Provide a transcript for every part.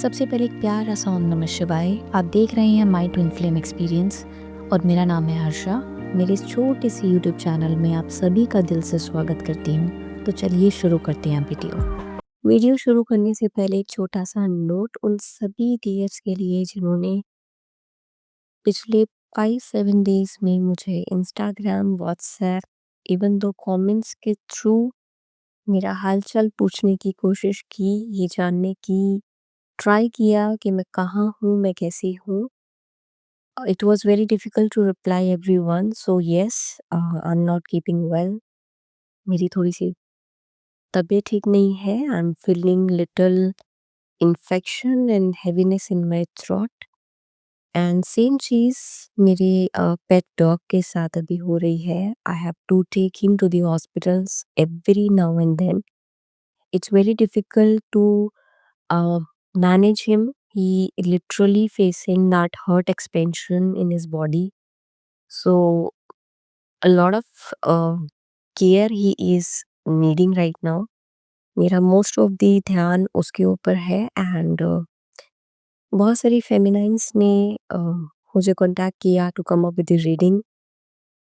सबसे पहले एक प्यारा सा ओम नमः शिवाय। आप देख रहे हैं माय ट्विन फ्लेम एक्सपीरियंस और मेरा नाम है हर्षा। मेरे इस छोटे से यूट्यूब चैनल में आप सभी का दिल से स्वागत करती हूँ। तो चलिए शुरू करते हैं वीडियो शुरू करने से पहले एक छोटा सा नोट उन सभी डियर्स के लिए जिन्होंने पिछले 5-7 डेज़ में मुझे Instagram, WhatsApp, even though comments के थ्रू मेरा हालचाल पूछने की कोशिश की, ये जानने की ट्राई किया कि मैं कहाँ हूँ, मैं कैसी हूँ। It was very difficult to reply everyone. So yes, I'm not keeping well. मेरी थोड़ी सी तबीयत ठीक नहीं है। I am feeling little infection and heaviness in my throat. And same चीज़ मेरे पेट डॉग के साथ अभी हो रही है। I have to take him to the hospitals every now and then. It's very difficult to manage him. He literally facing that hurt expansion in his body. So a lot of care he is needing right now. मेरा most of the ध्यान उसके ऊपर है and बहुत सारी फेमिनाइंस ने मुझे contact किया to come up with the reading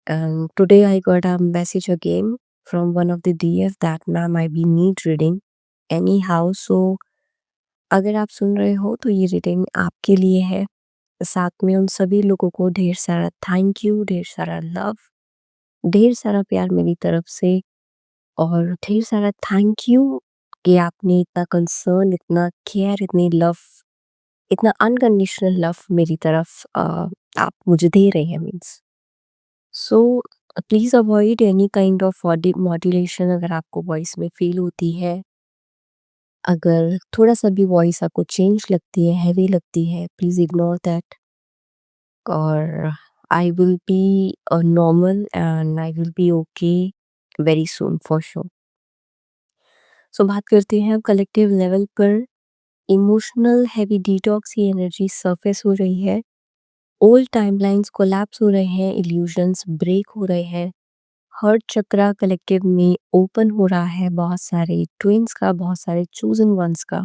and today I got a message again from one of the DF that ma'am I be need reading anyhow. So अगर आप सुन रहे हो तो ये रीडिंग आपके लिए है। साथ में उन सभी लोगों को ढेर सारा थैंक यू, ढेर सारा लव, ढेर सारा प्यार मेरी तरफ से और ढेर सारा थैंक यू कि आपने इतना कंसर्न, इतना केयर, इतनी लव, इतना अनकंडीशनल लव मेरी तरफ आप मुझे दे रहे हैं means. So please avoid any kind of modulation अगर आपको वॉइस में फील होती है। अगर थोड़ा सा भी वॉइस आपको चेंज लगती है, हैवी लगती है, प्लीज़ इग्नोर दैट और I will be normal and I will be okay very soon for sure. So बात करते हैं अब कलेक्टिव लेवल पर। इमोशनल हैवी डिटॉक्स की एनर्जी सरफेस हो रही है। ओल्ड टाइमलाइंस कोलैप्स हो रहे हैं, इल्यूजन्स ब्रेक हो रहे हैं। हर्ट चक्रा कलेक्टिव में ओपन हो रहा है, बहुत सारे ट्विन्स का, बहुत सारे चूजन वंस का।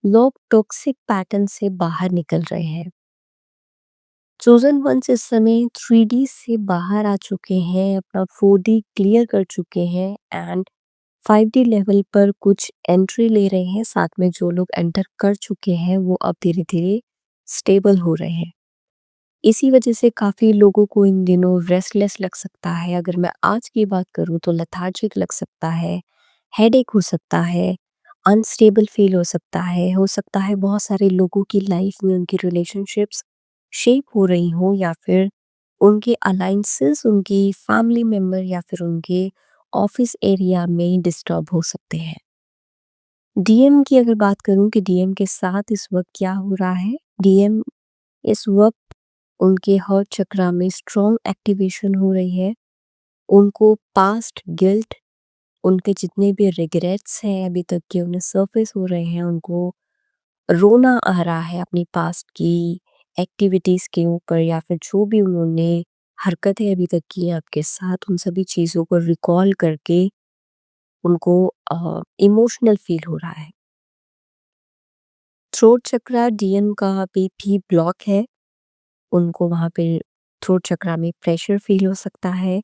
लोग टॉक्सिक पैटर्न से बाहर निकल रहे हैं। चोजन वंस इस समय 3D से बाहर आ चुके हैं, अपना 4D क्लियर कर चुके हैं एंड 5D लेवल पर कुछ एंट्री ले रहे हैं। साथ में जो लोग एंटर कर चुके हैं वो अब धीरे धीरे स्टेबल हो रहे हैं। इसी वजह से काफ़ी लोगों को इन दिनों रेस्टलेस लग सकता है। अगर मैं आज की बात करूँ तो लेथार्जिक लग सकता है, हेडेक हो सकता है, अनस्टेबल फील हो सकता है बहुत सारे लोगों की लाइफ में उनकी रिलेशनशिप्स शेप हो रही हों या फिर उनके अलाइंसेस, उनकी फैमिली मेंबर या फिर उनके ऑफिस एरिया में डिस्टर्ब हो सकते हैं। डीएम की अगर बात करूं कि डीएम के साथ इस वक्त क्या हो रहा है, डीएम इस वक्त उनके हर्ट चक्रा में स्ट्रॉन्ग एक्टिवेशन हो रही है। उनको पास्ट गिल्ट, उनके जितने भी रिग्रेट्स हैं अभी तक के उन्हें सरफेस हो रहे हैं। उनको रोना आ रहा है अपनी पास्ट की एक्टिविटीज़ के ऊपर या फिर जो भी उन्होंने हरकतें अभी तक की हैं आपके साथ, उन सभी चीज़ों को रिकॉल करके उनको इमोशनल फील हो रहा है। थ्रोट चक्रा डीएम का अभी भी ब्लॉक है। उनको वहाँ पे थ्रोट चक्रा में प्रेशर फील हो सकता है।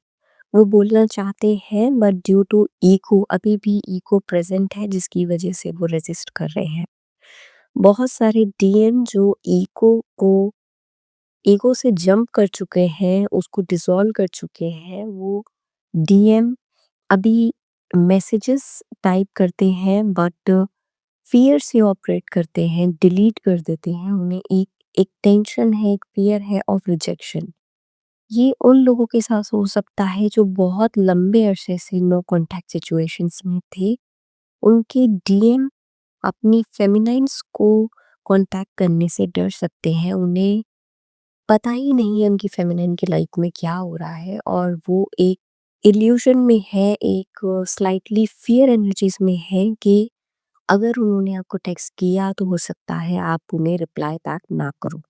वो बोलना चाहते हैं बट ड्यू टू ईगो अभी भी ईगो प्रेजेंट है जिसकी वजह से वो रेजिस्ट कर रहे हैं। बहुत सारे डीएम जो ईगो से जंप कर चुके हैं, उसको डिसॉल्व कर चुके हैं, वो डीएम अभी मैसेजेस टाइप करते हैं बट फ़ियर से ऑपरेट करते हैं, डिलीट कर देते हैं। उन्हें एक एक टेंशन है, एक फ़ियर है ऑफ रिजेक्शन। ये उन लोगों के साथ हो सकता है जो बहुत लंबे अरसे से नो कॉन्टैक्ट सिचुएशंस में थे। उनके डीएम अपनी फेमिनाइन्स को कॉन्टैक्ट करने से डर सकते हैं। उन्हें पता ही नहीं है उनकी फेमिनाइन की लाइफ में क्या हो रहा है और वो एक इल्यूशन में है, एक स्लाइटली फ़ियर एनर्जीज़ में है कि अगर उन्होंने आपको टेक्स्ट किया तो हो सकता है आप उन्हें रिप्लाई बैक ना करो।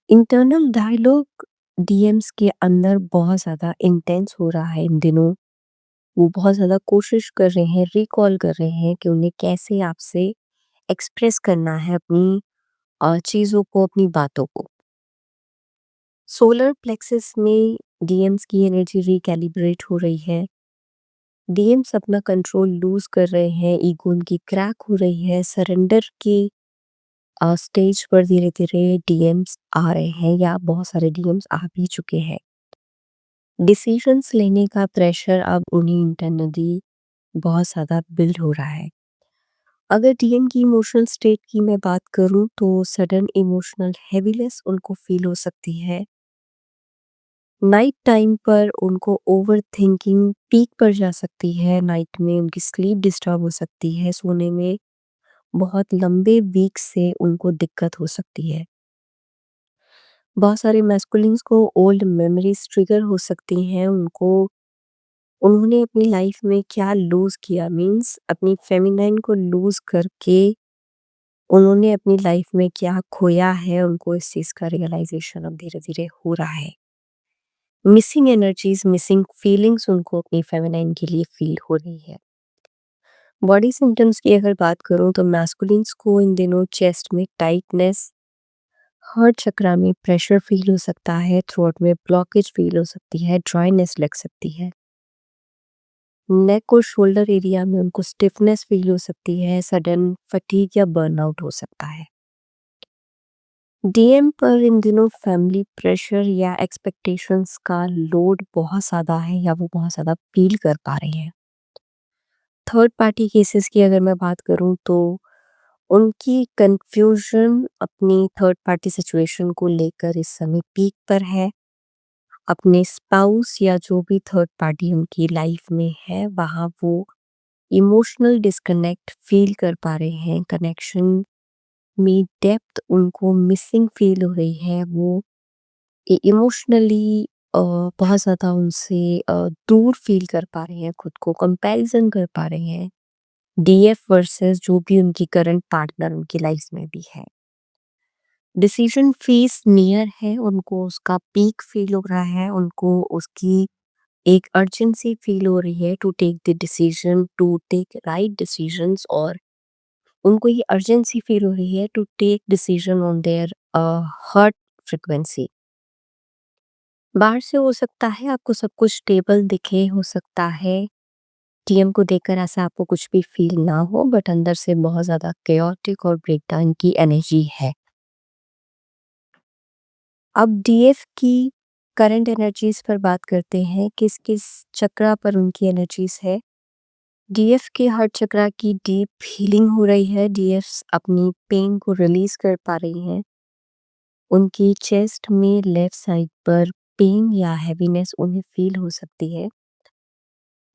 इंटरनल डायलॉग डीएम्स के अंदर बहुत ज़्यादा इंटेंस हो रहा है इन दिनों। वो बहुत ज़्यादा कोशिश कर रहे हैं, रिकॉल कर रहे हैं कि उन्हें कैसे आपसे एक्सप्रेस करना है अपनी चीज़ों को, अपनी बातों को। सोलर प्लेक्सस में डीएम्स की एनर्जी रिकैलिब्रेट हो रही है। डीएम्स अपना कंट्रोल लूज़ कर रहे हैं, ईगो उनकी क्रैक हो रही है, सरेंडर की स्टेज पर धीरे-धीरे डीएम्स आ रहे हैं या बहुत सारे डीएम्स आ भी चुके हैं। डिसीजंस लेने का प्रेशर अब उन्हें इंटरनली बहुत ज़्यादा बिल्ड हो रहा है। अगर डीएम की इमोशनल स्टेट की मैं बात करूँ तो सडन इमोशनल हेवीनेस उनको फ़ील हो सकती है। नाइट टाइम पर उनको ओवरथिंकिंग पीक पर जा सकती है, नाइट में उनकी स्लीप डिस्टर्ब हो सकती है, सोने में बहुत लंबे वीक से उनको दिक्कत हो सकती है। बहुत सारे मैस्कुलिन्स को ओल्ड मेमोरीज ट्रिगर हो सकती हैं, उन्होंने अपनी लाइफ में क्या लूज़ किया, मीन्स अपनी फेमिनाइन को लूज़ करके उन्होंने अपनी लाइफ में क्या खोया है, उनको इस चीज़ का रियलाइज़ेशन अब धीरे-धीरे हो रहा है। मिसिंग एनर्जीज़, मिसिंग फीलिंग्स उनको अपनी फेमिनाइन के लिए फ़ील हो रही है। बॉडी सिम्पटम्स की अगर बात करूँ तो मैस्कुलिन्स को इन दिनों चेस्ट में टाइटनेस, हार्ट चक्रा में प्रेशर फ़ील हो सकता है, थ्रोट में ब्लॉकेज फ़ील हो सकती है, ड्राइनेस लग सकती है। नेक और शोल्डर एरिया में उनको स्टिफनेस फ़ील हो सकती है, सडन फटीग या बर्नआउट हो सकता है। डीएम पर इन दिनों फैमिली प्रेशर या एक्सपेक्टेशंस का लोड बहुत ज़्यादा है या वो बहुत ज़्यादा फ़ील कर पा रहे हैं। थर्ड पार्टी केसेस की अगर मैं बात करूँ तो उनकी कन्फ्यूजन अपनी थर्ड पार्टी सिचुएशन को लेकर इस समय पीक पर है। अपने स्पाउस या जो भी थर्ड पार्टी उनकी लाइफ में है, वहाँ वो इमोशनल डिस्कनेक्ट फ़ील कर पा रहे हैं। कनेक्शन में डेप्थ उनको मिसिंग फ़ील हो रही है। वो इमोशनली बहुत ज़्यादा उनसे दूर फ़ील कर पा रहे हैं, खुद को कंपैरिज़न कर पा रहे हैं, डीएफ वर्सेस जो भी उनकी करंट पार्टनर उनकी लाइफ में भी है। डिसीजन फेस नियर है, उनको उसका पीक फ़ील हो रहा है, उनको उसकी एक अर्जेंसी फ़ील हो रही है to take the decision, to take right decisions, और उनको ये अर्जेंसी फ़ील हो रही है to take decision on their heart frequency. बाहर से हो सकता है आपको सब कुछ स्टेबल दिखे, हो सकता है टीएम को देखकर ऐसा आपको कुछ भी फील ना हो, बट अंदर से बहुत ज़्यादा केओटिक और ब्रेकडाउन की एनर्जी है। अब डीएफ की करंट एनर्जीज पर बात करते हैं, किस किस चक्रा पर उनकी एनर्जीज है। डीएफ के हर चक्रा की डीप हीलिंग हो रही है, डीएफ अपनी पेन को रिलीज कर पा रही हैं। उनकी चेस्ट में लेफ्ट साइड पर पेन या हैवीनेस उन्हें फील हो सकती है।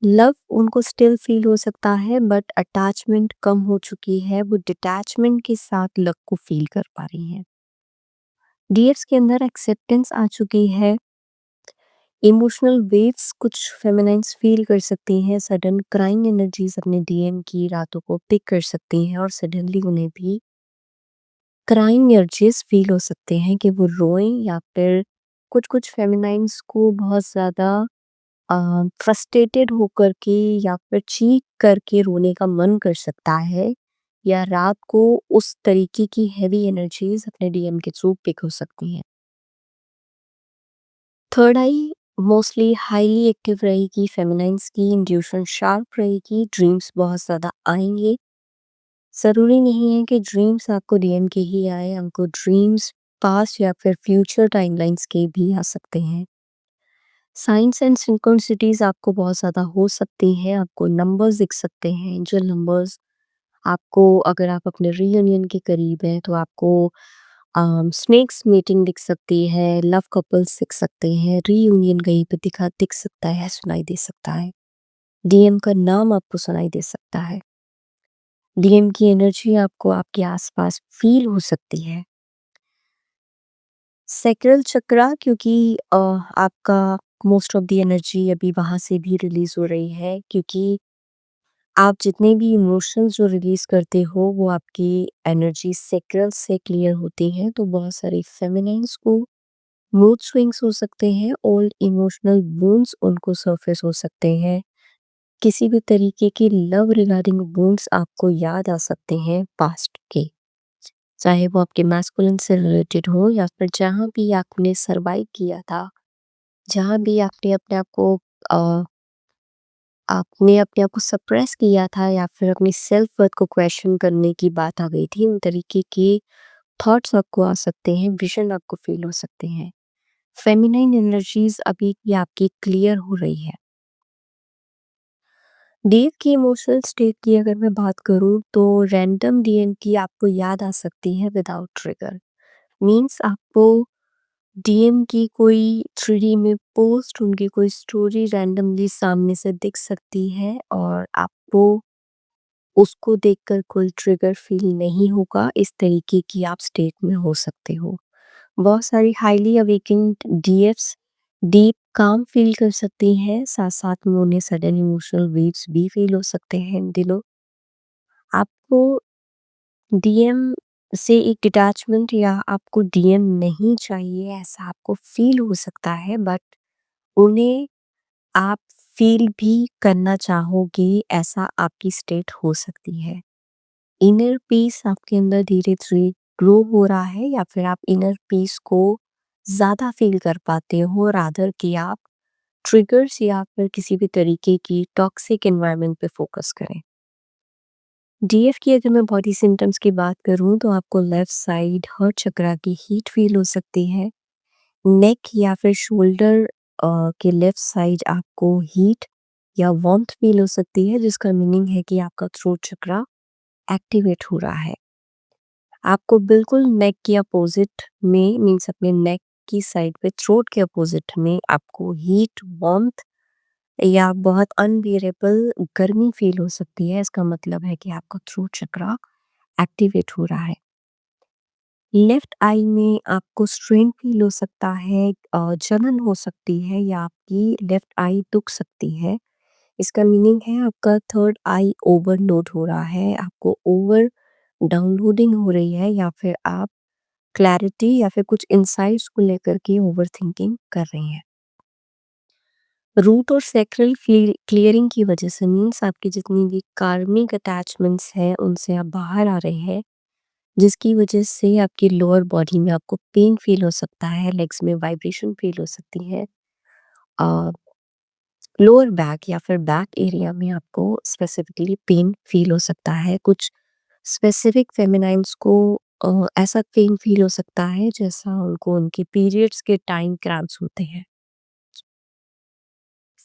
लव उनको स्टिल फील हो सकता है, बट अटैचमेंट कम हो चुकी है, वो डिटैचमेंट के साथ लव को फील कर पा रही हैं। डीएफ्स के अंदर एक्सेप्टेंस आ चुकी है। इमोशनल वेव्स कुछ फेमिनाइन्स फील कर सकती हैं, सडन क्राइंग एनर्जीज अपने डीएम की रातों को पिक कर सकती हैं और सडनली उन्हें भी क्राइंग अर्जेस फील हो सकते हैं कि वो रोएं, या फिर कुछ कुछ फेमिनाइन्स को बहुत ज़्यादा फ्रस्ट्रेटेड होकर के या फिर चीख करके रोने का मन कर सकता है, या रात को उस तरीके की हैवी एनर्जीज अपने डीएम के थ्रू पिक हो सकती हैं। Third I mostly highly active रहेगी, फेमिनाइन्स की इंट्यूशन शार्प रहेगी, ड्रीम्स बहुत ज़्यादा आएंगे। ज़रूरी नहीं है कि ड्रीम्स आपको डीएम के ही आए, हमको ड्रीम्स पास्ट या फिर फ्यूचर टाइमलाइंस के भी आ सकते हैं। साइंस एंड सिंक्रोनिसिटीज़ आपको बहुत ज़्यादा हो सकती हैं, आपको नंबर्स दिख सकते हैं, एंजल नंबर्स। आपको अगर आप अपने रीयूनियन के करीब हैं तो आपको स्नेक्स मीटिंग दिख सकती है, लव कपल्स दिख सकते हैं, रीयूनियन कहीं पे दिख सकता है, सुनाई दे सकता है। डीएम का नाम आपको सुनाई दे सकता है। डीएम की एनर्जी आपको आपके आसपास फील हो सकती है। सैक्रल चक्रा, क्योंकि आपका मोस्ट ऑफ द एनर्जी अभी वहाँ से भी रिलीज़ हो रही है, क्योंकि आप जितने भी इमोशंस जो रिलीज़ करते हो वो आपकी एनर्जी सैक्रल से क्लियर होती हैं, तो बहुत सारी फेमिनाइन्स को मूड स्विंग्स हो सकते हैं, ओल्ड इमोशनल वुंड्स उनको सरफेस हो सकते हैं। किसी भी तरीके के लव रिगार्डिंग वुंड्स आपको याद आ सकते हैं पास्ट के। चाहे वो आपके मैस्कुलिन से रिलेटेड हो या फिर जहाँ भी आपने सर्वाइव किया था, जहाँ भी अ, आपने अपने आप को सप्रेस किया था या फिर अपनी सेल्फ वर्थ को क्वेश्चन करने की बात आ गई थी, उन तरीके के थॉट्स आपको आ सकते हैं, विज़न आपको फ़ील हो सकते हैं। फेमिनाइन एनर्जीज़ अभी भी आपकी क्लियर हो रही है। डीव की इमोशनल स्टेट की अगर मैं बात करूँ तो रैंडम डीएम की आपको याद आ सकती है विदाउट ट्रिगर। मीन्स आपको डीएम की कोई 3D में पोस्ट, उनकी कोई स्टोरी रैंडमली सामने से दिख सकती है और आपको उसको देखकर कोई ट्रिगर फ़ील नहीं होगा, इस तरीके की आप स्टेट में हो सकते हो। बहुत सारी हाईली अवेकेन्ड डीएफ्स डीप काम फ़ील कर सकती हैं, साथ-साथ में उन्हें सडन इमोशनल वेव्स भी फ़ील हो सकते हैं इन दिनों। आपको डीएम से एक डिटैचमेंट या आपको डीएम नहीं चाहिए ऐसा आपको फ़ील हो सकता है, बट उन्हें आप फ़ील भी करना चाहोगे, ऐसा आपकी स्टेट हो सकती है। इनर पीस आपके अंदर धीरे-धीरे ग्रो हो रहा है या फिर आप इनर पीस को ज़्यादा फ़ील कर पाते हो रादर कि आप ट्रिगर्स या फिर किसी भी तरीके की टॉक्सिक एनवायरनमेंट पे फ़ोकस करें। डीएफ की अगर मैं बॉडी सिम्पटम्स की बात करूँ तो आपको लेफ्ट साइड हर्ट चक्रा की हीट फ़ील हो सकती है। नेक या फिर शोल्डर के लेफ्ट साइड आपको हीट या वार्म्थ फ़ील हो सकती है, जिसका मीनिंग है कि आपका थ्रोट चक्रा एक्टिवेट हो रहा है। आपको बिल्कुल नेक के अपोज़िट में मीन्स अपने नेक की साइड पे थ्रोट के अपोज़िट में आपको हीट, वार्म्थ या बहुत अनबियरेबल गर्मी फ़ील हो सकती है। इसका मतलब है कि आपका थ्रोट चक्रा एक्टिवेट हो रहा है। लेफ्ट आई में आपको स्ट्रेन फ़ील हो सकता है, जलन हो सकती है या आपकी लेफ्ट आई दुख सकती है। इसका मीनिंग है आपका थर्ड आई ओवरलोड हो रहा है, आपको ओवर डाउनलोडिंग हो रही है या फिर आप क्लैरिटी या फिर कुछ इनसाइट्स को लेकर के ओवरथिंकिंग कर रही हैं। रूट और सैक्रल क्लियरिंग की वजह से मीन्स आपकी जितनी भी कार्मिक अटैचमेंट्स हैं उनसे आप बाहर आ रहे हैं, जिसकी वजह से आपकी लोअर बॉडी में आपको पेन फील हो सकता है, लेग्स में वाइब्रेशन फील हो सकती है। लोअर बैक या फिर बैक एरिया में आपको स्पेसिफिकली पेन फील हो सकता है। कुछ स्पेसिफिक फेमिनाइन्स को ऐसा पेन फील हो सकता है जैसा उनको उनके पीरियड्स के टाइम क्रैम्प्स होते हैं।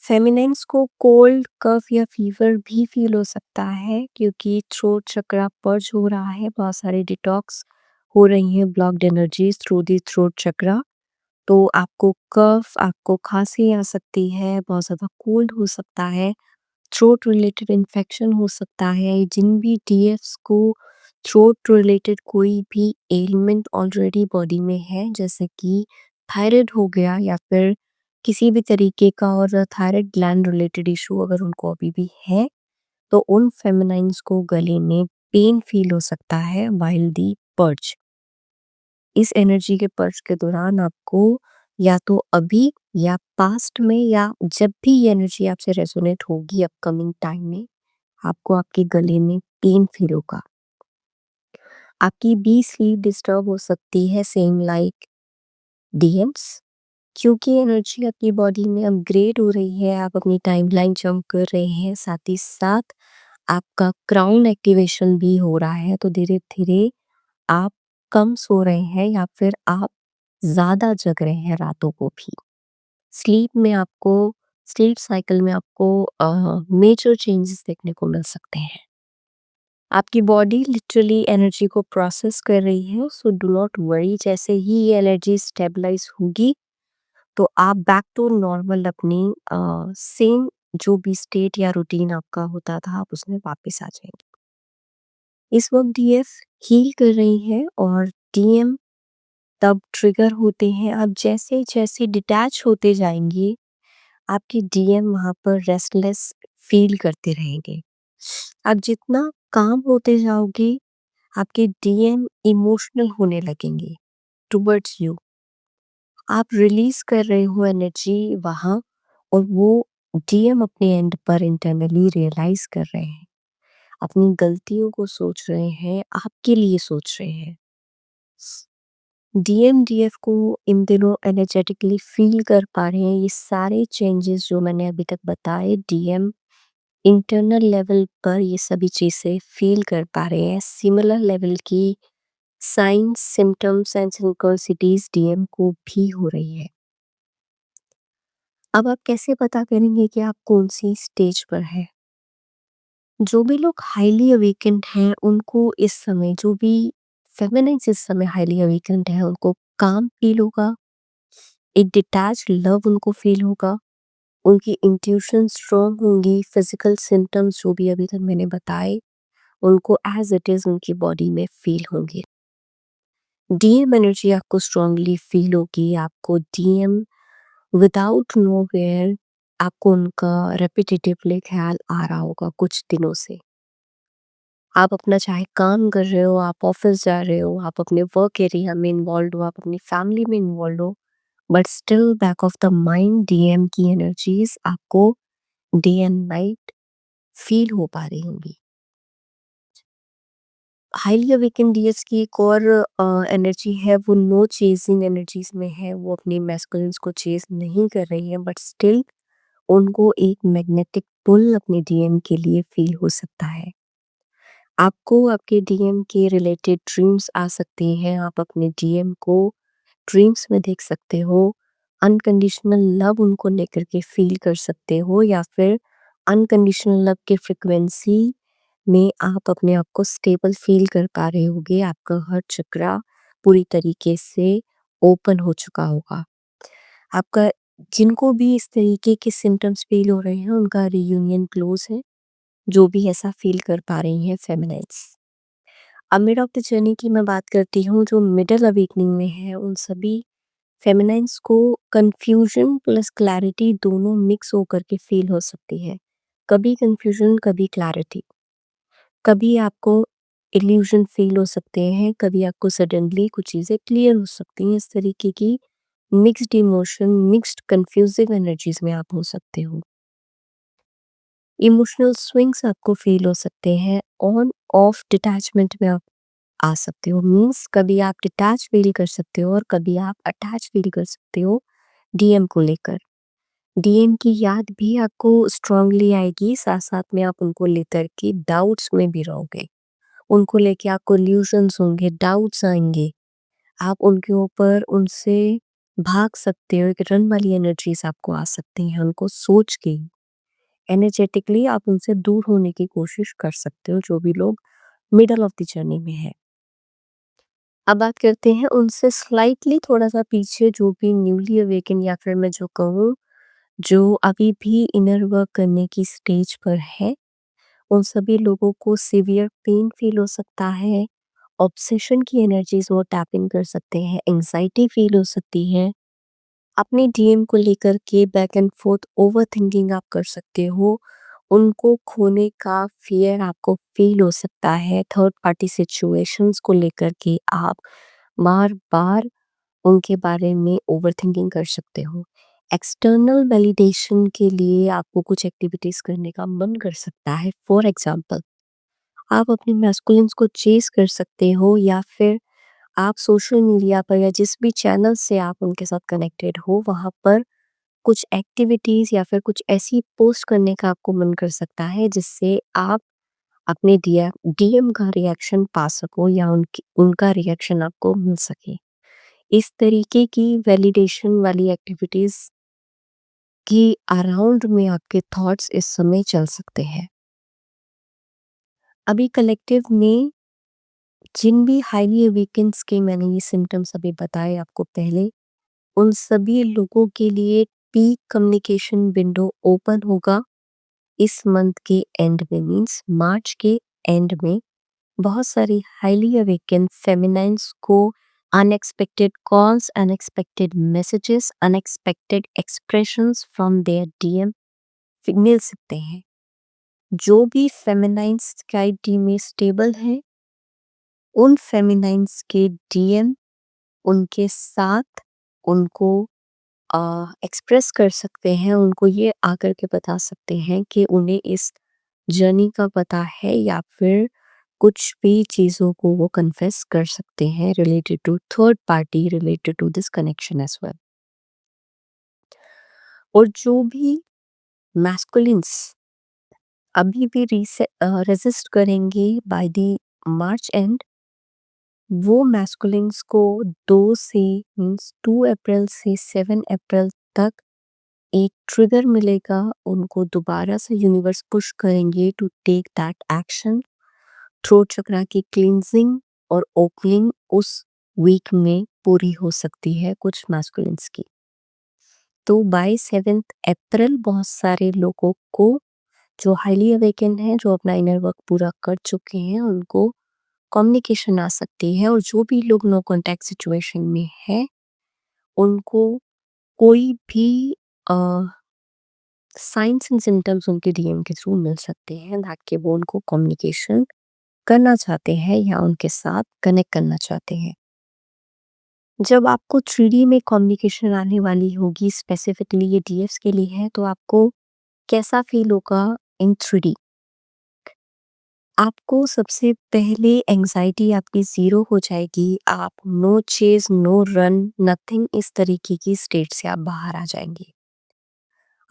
फेमिनाइन्स को कोल्ड, कफ या फीवर भी फील हो सकता है क्योंकि थ्रोट चक्रा पर्ज हो रहा है, बहुत सारे डिटॉक्स हो रही हैं blocked energies through the throat chakra. तो आपको कफ, आपको खांसी आ सकती है, बहुत ज़्यादा कोल्ड हो सकता है, थ्रोट रिलेटेड इन्फेक्शन हो सकता है। जिन भी डीएफ्स को थ्रोट रिलेटेड कोई भी एलिमेंट ऑलरेडी बॉडी में है, जैसे कि थायराइड हो गया या फिर किसी भी तरीके का और थायराइड ग्लैंड रिलेटेड इशू अगर उनको अभी भी है, तो उन फेमिनाइन्स को गले में पेन फील हो सकता है व्हाइल दी पर्च। इस एनर्जी के पर्च के दौरान आपको या तो अभी या पास्ट में या जब भी ये एनर्जी आपसे रेजोनेट होगी अपकमिंग टाइम में, आपको आपके गले में पेन फील होगा। आपकी बी स्लीप डिस्टर्ब हो सकती है सेम लाइक डीएम्स, क्योंकि एनर्जी आपकी बॉडी में अपग्रेड हो रही है, आप अपनी टाइमलाइन जंप कर रहे हैं, साथ ही साथ आपका क्राउन एक्टिवेशन भी हो रहा है, तो धीरे-धीरे आप कम सो रहे हैं या फिर आप ज़्यादा जग रहे हैं रातों को भी। स्लीप में आपको स्लीप साइकिल में आपको मेजर चेंजेस देखने को मिल सकते हैं। आपकी बॉडी लिटरली एनर्जी को प्रोसेस कर रही है, सो डू नॉट वरी, जैसे ही ये एनर्जी स्टेबलाइज होगी तो आप बैक टू नॉर्मल अपनी सेम जो भी स्टेट या रूटीन आपका होता था आप उसमें वापस आ जाएंगे। इस वक्त डीएफ हील कर रही है और डीएम तब ट्रिगर होते हैं। आप जैसे जैसे डिटैच होते जाएंगे आपके डीएम वहां पर रेस्टलेस फील करते रहेंगे। आप जितना काम होते जाओगे आपके डीएम इमोशनल होने लगेंगे टुवर्ड्स यू। आप रिलीज कर रहे हो एनर्जी वहाँ और वो डीएम अपने एंड पर इंटरनली रियलाइज कर रहे हैं, अपनी गलतियों को सोच रहे हैं, आपके लिए सोच रहे हैं। डीएम डीएफ को इन दिनों एनर्जेटिकली फील कर पा रहे हैं। ये सारे चेंजेस जो मैंने अभी तक बताए, डीएम इंटरनल लेवल पर ये सभी चीज़ें फील कर पा रहे हैं। सिमिलर लेवल की साइंस, सिम्पटम्स एंड सिंक्रोनिसिटीज डीएम को भी हो रही है। अब आप कैसे पता करेंगे कि आप कौन सी स्टेज पर हैं? जो भी लोग हाईली अवेकेंड हैं, उनको इस समय, जो भी फेमिनिन्स इस समय हाईली अवेकेंड हैं, उनको काम फील होगा, एक डिटैच्ड लव उनको फील होगा, उनकी इंट्यूशन स्ट्रांग होंगी, फिजिकल सिम्पटम्स जो भी अभी तक मैंने बताए, उनको एज इट इज उनकी बॉडी में फील होंगे। डीएम एनर्जी आपको स्ट्रांगली फील होगी। आपको डीएम विदाउट नोवेयर आपको उनका रेपिटेटिवली ख्याल आ रहा होगा कुछ दिनों से। आप अपना चाहे काम कर रहे हो, आप ऑफिस जा रहे हो, आप अपने वर्क एरिया में इन्वॉल्व हो, आप अपनी फैमिली में इन्वॉल्व हो, but still back of the mind DM की एनर्जीज आपको डे एंड नाइट फील हो पा रही होंगी। हाईली अवेकन डीएस की एक और एनर्जी है, वो नो चेजिंग एनर्जीज में है। वो अपने मैस्कुलिन्स को चेज नहीं कर रही है, बट स्टिल उनको एक मैग्नेटिक पुल अपने डीएम के लिए फील हो सकता है। आपको आपके डीएम के रिलेटेड ड्रीम्स आ सकते हैं। आप अपने डीएम को ड्रीम्स में देख सकते हो। अनकंडीशनल लव उनको लेकर के फील कर सकते हो, या फिर अनकंडीशनल लव के फ्रिक्वेंसी में आप अपने आप को स्टेबल फील कर पा रहे होगे। आपका हर चक्रा पूरी तरीके से ओपन हो चुका होगा। आपका जिनको भी इस तरीके के सिम्टम्स फील हो रहे हैं, उनका रियूनियन क्लोज है, जो भी ऐसा फील कर पा रही हैं फेमिनाइट्स। अब मिड ऑफ द जर्नी की मैं बात करती हूँ, जो मिडल अवेकनिंग में है, उन सभी फेमिनाइन्स को कंफ्यूजन प्लस क्लैरिटी दोनों मिक्स होकर के फील हो सकती है। कभी कंफ्यूजन, कभी क्लैरिटी। कभी आपको इल्यूजन फील हो सकते हैं, कभी आपको सडनली कुछ चीज़ें क्लियर हो सकती हैं। इस तरीके की mixed emotion, mixed confusing energies में आप हो सकते हो। इमोशनल स्विंग्स आपको फील हो सकते हैं। ऑन ऑफ डिटैचमेंट में आप आ सकते हो। मीन्स कभी आप डिटैच फील कर सकते हो और कभी आप अटैच फील कर सकते हो डीएम को लेकर। डीएम की याद भी आपको स्ट्रांगली आएगी, साथ साथ में आप उनको लेकर के डाउट्स में भी रहोगे। उनको लेके आपको इल्यूजन्स होंगे, डाउट्स आएंगे। आप उनके ऊपर उनसे भाग सकते हो। एक रन वाली एनर्जीज आपको आ सकती हैं उनको सोच के। एनर्जेटिकली आप उनसे दूर होने की कोशिश कर सकते हो, जो भी लोग मिडल ऑफ द जर्नी में है। अब बात करते हैं उनसे स्लाइटली थोड़ा-सा पीछे, जो भी न्यूली अवेकन, या फिर मैं जो कहूँ, जो अभी भी इनर वर्क करने की स्टेज पर है। उन सभी लोगों को सीवियर पेन फील हो सकता है। ऑब्सेशन की एनर्जीज़ वो टैप इन कर सकते हैं। एंग्ज़ायटी फील हो सकती है। अपने डीएम को लेकर के बैक एंड फोर्थ ओवरथिंकिंग आप कर सकते हो। उनको खोने का फ़ियर आपको फ़ील हो सकता है। थर्ड पार्टी सिचुएशंस को लेकर के आप बार-बार उनके बारे में ओवरथिंकिंग कर सकते हो। एक्सटर्नल वैलिडेशन के लिए आपको कुछ एक्टिविटीज़ करने का मन कर सकता है। फॉर एग्ज़ाम्पल, आप अपने मैस्कुलिन्स को चेज़ कर सकते हो, या फिर आप सोशल मीडिया पर या जिस भी चैनल से आप उनके साथ कनेक्टेड हो, वहाँ पर कुछ एक्टिविटीज़ या फिर कुछ ऐसी पोस्ट करने का आपको मन कर सकता है, जिससे आप अपने डीएम का रिएक्शन पा सको, या उनका रिएक्शन आपको मिल सके। इस तरीके की वैलिडेशन वाली एक्टिविटीज़ के अराउंड में आपके थॉट्स इस समय चल सकते हैं। अभी कलेक्टिव में जिन भी हाईली अवेकेन्स के मैंने ये सिम्पटम्स अभी बताए आपको पहले, उन सभी लोगों के लिए पीक कम्युनिकेशन विंडो ओपन होगा इस मंथ के एंड में। मीन्स मार्च के एंड में बहुत सारी हाईली अवेकन फेमिनाइन्स को unexpected calls, unexpected messages, unexpected expressions from their DM मिल सकते हैं। जो भी फेमिनाइन्स स्काई डी में स्टेबल हैं, उन फेमिनाइन्स के डीएम उनके साथ उनको एक्सप्रेस कर सकते हैं, उनको ये आकर के बता सकते हैं कि उन्हें इस जर्नी का पता है, या फिर कुछ भी चीज़ों को वो कन्फेस कर सकते हैं related to third party, related to this connection as well. और जो भी मैस्कुलिन्स अभी भी रेज़िस्ट करेंगे बाय द मार्च एंड, वो मैस्कुलिन्स को 2 से मीन्स 2 अप्रैल से 7 अप्रैल तक एक ट्रिगर मिलेगा, उनको दोबारा से यूनिवर्स पुश करेंगे to take that action. Throat chakra की क्लींजिंग और ओपनिंग उस वीक में पूरी हो सकती है कुछ मैस्कुलिन्स की। तो बाय 7th अप्रैल बहुत सारे लोगों को, जो हाईली अवेकन हैं, जो अपना इनर वर्क पूरा कर चुके हैं, उनको कम्युनिकेशन आ सकती है। और जो भी लोग नो कॉन्टैक्ट सिचुएशन में है, उनको कोई भी साइंस एंड सिम्टम्स उनके डीएम के थ्रू मिल सकते हैं दैट कि वो उनको कम्युनिकेशन करना चाहते हैं या उनके साथ कनेक्ट करना चाहते हैं। जब आपको 3D में कम्युनिकेशन आने वाली होगी, स्पेसिफिकली ये डीएफ्स के लिए है, तो आपको कैसा फील होगा इन 3D? आपको सबसे पहले एंग्जायटी आपकी ज़ीरो हो जाएगी, आप no chase, no run, nothing, इस तरीके की स्टेट से आप बाहर आ जाएँगे।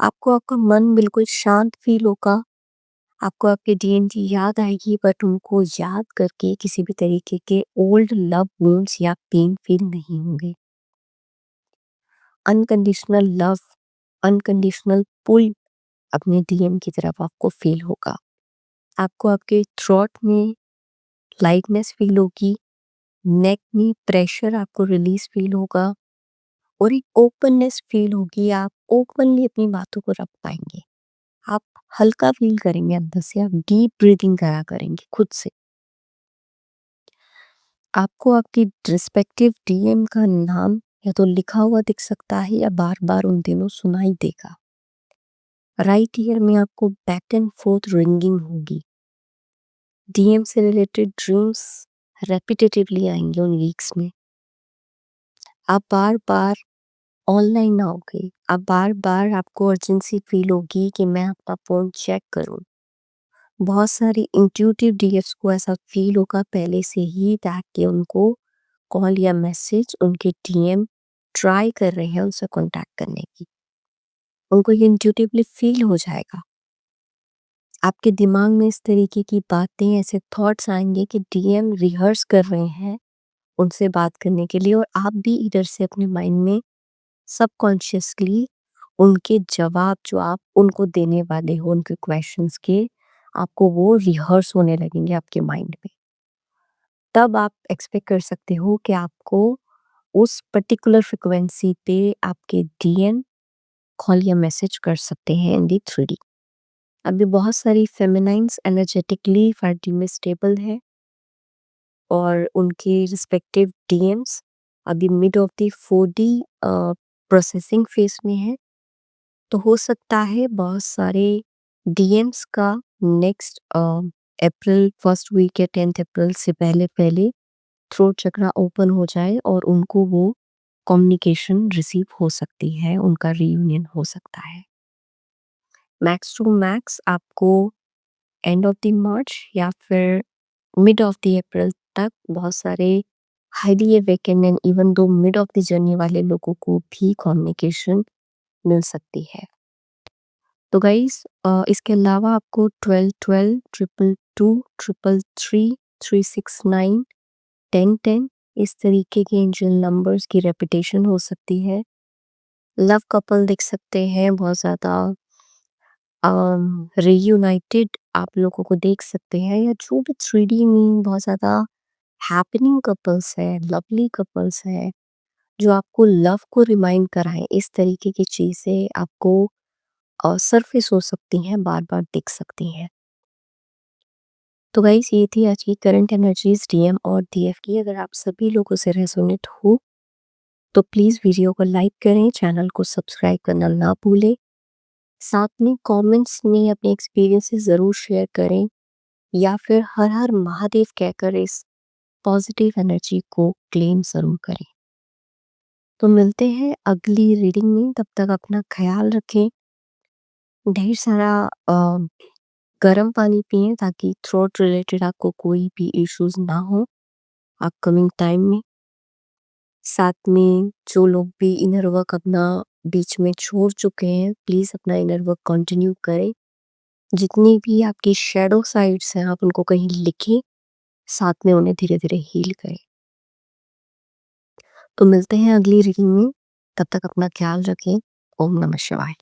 आपको आपका मन बिल्कुल शांत फ़ील होगा, आपको आपके डीएन की याद आएगी, बट उनको याद करके किसी भी तरीके के ओल्ड लव वुंड्स या पेन फ़ील नहीं होंगे। अनकंडीशनल लव, अनकंडीशनल पुल अपने डीएम की तरफ आपको फ़ील होगा। आपको आपके थ्रोट में लाइटनेस फ़ील होगी, नेक में प्रेशर आपको रिलीज़ फ़ील होगा, और एक ओपननेस फ़ील होगी, आप ओपनली अपनी बातों को रख पाएँगे। आप हल्का फ़ील करेंगे अंदर से, आप डीप ब्रीथिंग करा करेंगे खुद से। आपको आपकी रिस्पेक्टिव डीएम का नाम या तो लिखा हुआ दिख सकता है या बार-बार उन दिनों सुनाई देगा। राइट ईयर में आपको बैक एंड फोर्थ रिंगिंग होगी। डीएम से रिलेटेड ड्रीम्स रेपिटेटिवली आएँगे उन वीक्स में। आप बार-बार ऑनलाइन आओगे, आप बार-बार आपको अर्जेंसी फ़ील होगी कि मैं अपना फ़ोन चेक करूँ। बहुत सारी इंट्यूटिव डीएफ्स को ऐसा फ़ील होगा पहले से ही दैट कि उनको कॉल या मैसेज उनके डीएम ट्राई कर रहे हैं उनसे कॉन्टैक्ट करने की। उनको ये इंट्यूटिवली फ़ील हो जाएगा। आपके दिमाग में इस तरीके की बातें, ऐसे थॉट्स आएँगे कि डीएम रिहर्स कर रहे हैं उनसे बात करने के लिए, और आप भी इधर से अपने माइंड में सबकॉन्शियसली उनके जवाब जो आप उनको देने वाले हो उनके क्वेश्चंस के, आपको वो रिहर्स होने लगेंगे आपके माइंड में। तब आप एक्सपेक्ट कर सकते हो कि आपको उस पर्टिकुलर फ्रिक्वेंसी पे आपके डीएम कॉल या मैसेज कर सकते हैं इन दी 3D। अभी बहुत सारी फेमिनाइन्स एनर्जेटिकली 5D में स्टेबल है, और उनके रिस्पेक्टिव डीएम्स अभी mid of the 4D processing face में है। तो हो सकता है बहुत सारे डीएम्स का नेक्स्ट अप्रैल फर्स्ट वीक या 10th अप्रैल से पहले पहले थ्रोट चक्रा ओपन हो जाए, और उनको वो कम्युनिकेशन रिसीव हो सकती है, उनका रियूनियन हो सकता है। मैक्स टू मैक्स आपको एंड ऑफ द मार्च या फिर मिड ऑफ द अप्रैल तक बहुत सारे highly awaken and even though mid of the journey वाले लोगों को भी कम्युनिकेशन मिल सकती है। तो गाइस इसके अलावा आपको 1212, 222, 333, 369, 1010 इस तरीके के एंजल नंबर्स की रेपिटेशन हो सकती है। लव कपल दिख सकते हैं बहुत ज़्यादा, रियूनाइटेड आप लोगों को देख सकते हैं, या जो भी 3D में बहुत ज़्यादा हैपनिंग कपल्स है, लवली कपल्स है, जो आपको लव को रिमाइंड कराएं, इस तरीके की चीज़ें आपको सरफेस हो सकती हैं, बार-बार दिख सकती हैं। तो गाइस ये थी आज की करंट एनर्जीज डीएम और डीएफ की। अगर आप सभी लोगों से रेजोनेट हो तो प्लीज़ वीडियो को लाइक करें, चैनल को सब्सक्राइब करना ना भूलें। साथ में कमेंट्स में अपने एक्सपीरियंसेस ज़रूर शेयर करें, या फिर हर हर महादेव कहकर इस पॉजिटिव एनर्जी को क्लेम ज़रूर करें। तो मिलते हैं अगली रीडिंग में, तब तक अपना ख़्याल रखें। ढेर सारा गर्म पानी पिएँ ताकि थ्रोट रिलेटेड आपको कोई भी इश्यूज़ ना हो अपकमिंग टाइम में। साथ में जो लोग भी इनर वर्क अपना बीच में छोड़ चुके हैं, प्लीज़ अपना इनर वर्क कंटिन्यू करें। जितनी भी आपकी शैडो साइड्स हैं, आप उनको कहीं लिखें, साथ में उन्हें धीरे-धीरे हील करें। तो मिलते हैं अगली रीडिंग में, तब तक अपना ख़्याल रखें। ओम नमः शिवाय।